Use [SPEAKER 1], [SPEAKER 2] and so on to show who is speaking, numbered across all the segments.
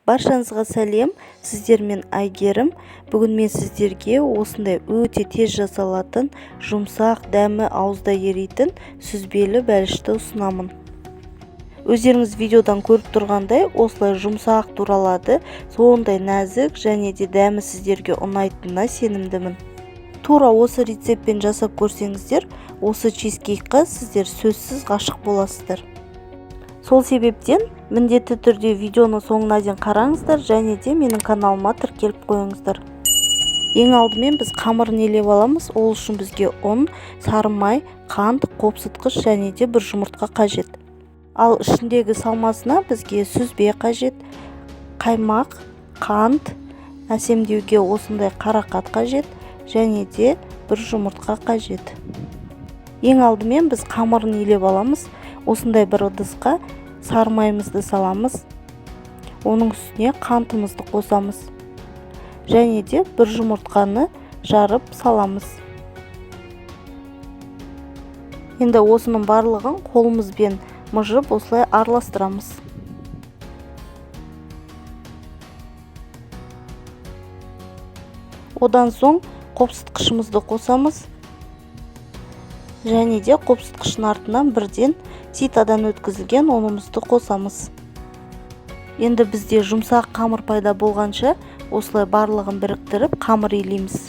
[SPEAKER 1] Баршаңызға сәлем, сіздермен Айгерім. Бүгін мен сіздерге осындай өте тез жасалатын, жұмсақ, дәмі ауызда еритін сүзбелі бәлішті ұсынамын. Өздеріңіз видеодан көріп тұрғандай, осылай жұмсақ туралады, сондай нәзік және де дәмі сіздерге ұнайтынына сенімдімін. Тура осы рецептпен жасап көрсеңіздер, осы чизкейкқа сіздер сөзсіз ғашық боласыздар. Сол себептен міндетті түрде видеоны соңына дейін қараңыздар және де менің каналыма тіркеліп қойыңыздар. Ең алдымен біз қамырын елеп аламыз. Ол үшін бізге ұн, сары май, қант, қопсытқыш және де бір жұмыртқа қажет. Ал ішіндегі салмасына бізге сүзбе қажет, қаймақ, қант, әсемдеуге осындай қарақат қажет және де бір жұмыртқа қажет. Ең алдымен біз қамырын елеп аламыз. Осындай бір ыдысқа сары майымызды саламыз. Оның үстіне қантымызды қосамыз. Және де бір жұмыртқаны жарып саламыз. Енді осының барлығын қолымызбен мыжып осылай араластырамыз. Одан соң қопсытқышымызды қосамыз. Және де қопсытқыштың артынан бірден ситадан өткізілген ұнымызды қосамыз. Енді бізде жұмсақ қамыр пайда болғанша осылай барлығын біріктіріп қамыр илейміз.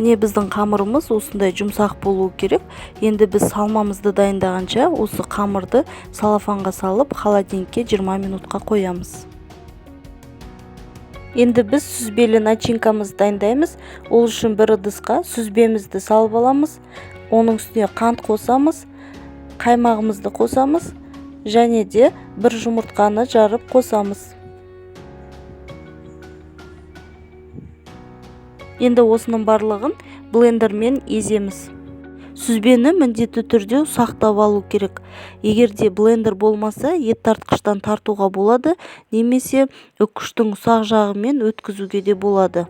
[SPEAKER 1] Міне біздің қамырымыз осындай жұмсақ болуы керек. Енді біз салмамызды дайындағанша осы қамырды салафанға салып холодильникке 20 минутқа қоямыз. Енді біз сүзбелі начинкамызды дайындаймыз. Ол үшін бір ыдысқа сүзбемізді салып аламыз. Оның үстіне қант қосамыз, қаймағымызды қосамыз және де бір жұмыртқаны жарып қосамыз. Енді осының барлығын блендермен еземіз. Сүзбені міндетті түрде ұсақтап алу керек. Егерде блендер болмаса, ет тартқыштан тартуға болады, немесе үккіштің ұсақ жағымен өткізуге де болады.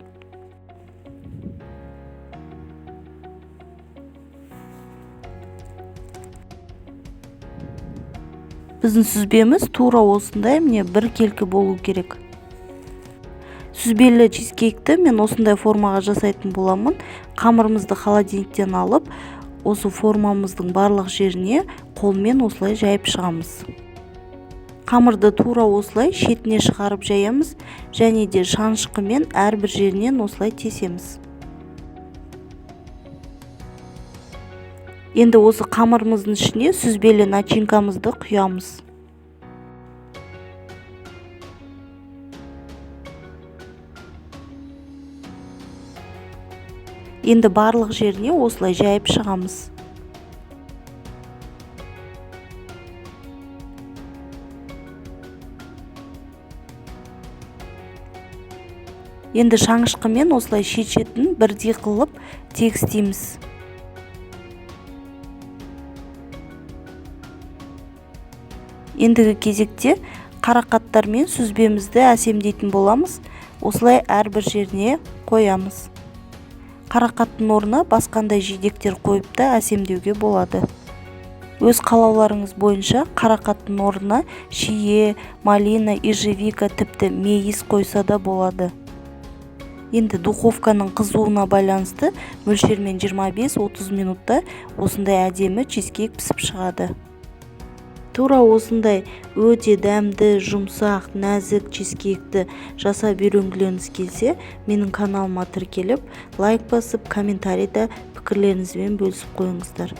[SPEAKER 1] Біздің сүзбеміз тура осындай, міне бір келкі болу керек. Сүзбелі чизкейкті мен осындай формаға жасайтын боламын. Қамырымызды холодильниктен алып, осы формамыздың барлық жеріне қолмен осылай жайып шығамыз. Қамырды тура осылай шетіне шығарып жаямыз және де шанышқымен әрбір жерінен осылай тесеміз. Енді осы қамырымыздың ішіне сүзбелі начинкамызды құямыз. Енді барлық жеріне осылай жайып шығамыз. Енді шанышқымен осылай шет-шетін бірдей қылып тегістейміз. Ендігі кезекте қарақаттармен сүзбемізді әсемдейтін боламыз. Осылай әрбір жеріне қоямыз. Қарақаттың орнына басқандай жидектер қойып та әсемдеуге болады. Өз қалауларыңыз бойынша қарақаттың орнына шие, малина, ежевика, тіпті мейіз қойса да болады. Енді духовканың қызуына байланысты мөлшермен 25-30 минутта осындай әдемі чизкейк пісіп шығады. Тура осындай өте дәмді, жұмсақ, нәзік чизкейкті жасап үйренгілеріңіз келсе, менің каналыма тіркеліп, лайк басып, комментарийда пікірлеріңізбен бөлісіп қойыңыздар.